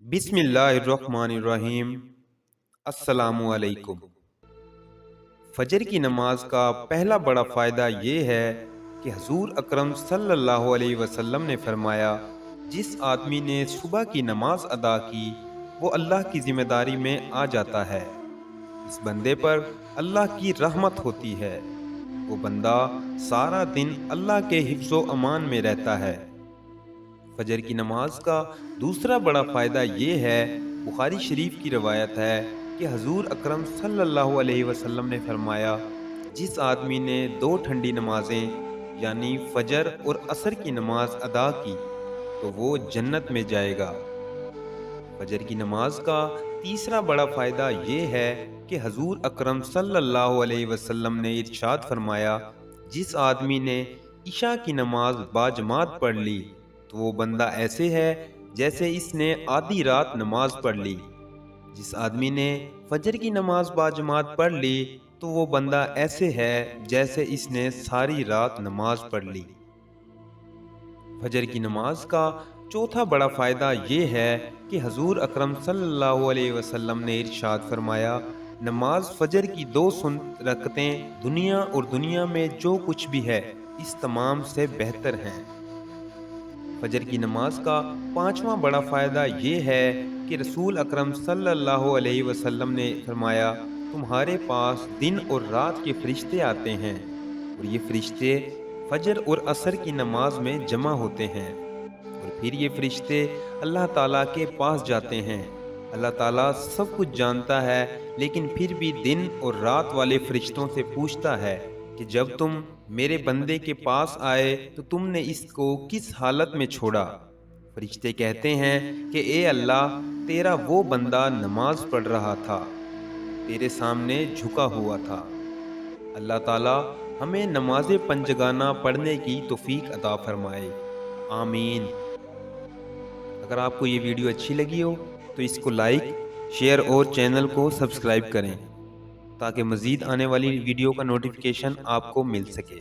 بسم اللہ الرحمن الرحیم۔ السلام علیکم۔ فجر کی نماز کا پہلا بڑا فائدہ یہ ہے کہ حضور اکرم صلی اللہ علیہ وسلم نے فرمایا، جس آدمی نے صبح کی نماز ادا کی وہ اللہ کی ذمہ داری میں آ جاتا ہے۔ اس بندے پر اللہ کی رحمت ہوتی ہے۔ وہ بندہ سارا دن اللہ کے حفظ و امان میں رہتا ہے۔ فجر کی نماز کا دوسرا بڑا فائدہ یہ ہے، بخاری شریف کی روایت ہے کہ حضور اکرم صلی اللہ علیہ وسلم نے فرمایا، جس آدمی نے 2 ٹھنڈی نمازیں یعنی فجر اور عصر کی نماز ادا کی تو وہ جنت میں جائے گا۔ فجر کی نماز کا تیسرا بڑا فائدہ یہ ہے کہ حضور اکرم صلی اللہ علیہ وسلم نے ارشاد فرمایا، جس آدمی نے عشاء کی نماز باجماعت پڑھ لی تو وہ بندہ ایسے ہے جیسے اس نے آدھی رات نماز پڑھ لی۔ جس آدمی نے فجر کی نماز باجماعت پڑھ لی تو وہ بندہ ایسے ہے جیسے اس نے ساری رات نماز پڑھ لی۔ فجر کی نماز کا چوتھا بڑا فائدہ یہ ہے کہ حضور اکرم صلی اللہ علیہ وسلم نے ارشاد فرمایا، نماز فجر کی 2 سنت رکعتیں دنیا اور دنیا میں جو کچھ بھی ہے اس تمام سے بہتر ہیں۔ فجر کی نماز کا 5واں بڑا فائدہ یہ ہے کہ رسول اکرم صلی اللہ علیہ وسلم نے فرمایا، تمہارے پاس دن اور رات کے فرشتے آتے ہیں اور یہ فرشتے فجر اور عصر کی نماز میں جمع ہوتے ہیں، اور پھر یہ فرشتے اللہ تعالیٰ کے پاس جاتے ہیں۔ اللہ تعالیٰ سب کچھ جانتا ہے، لیکن پھر بھی دن اور رات والے فرشتوں سے پوچھتا ہے کہ جب تم میرے بندے کے پاس آئے تو تم نے اس کو کس حالت میں چھوڑا؟ فرشتے کہتے ہیں کہ اے اللہ، تیرا وہ بندہ نماز پڑھ رہا تھا، تیرے سامنے جھکا ہوا تھا۔ اللہ تعالیٰ ہمیں نماز پنجگانہ پڑھنے کی توفیق عطا فرمائے، آمین۔ اگر آپ کو یہ ویڈیو اچھی لگی ہو تو اس کو لائک، شیئر اور چینل کو سبسکرائب کریں تاکہ مزید آنے والی ویڈیو کا نوٹیفیکیشن آپ کو مل سکے۔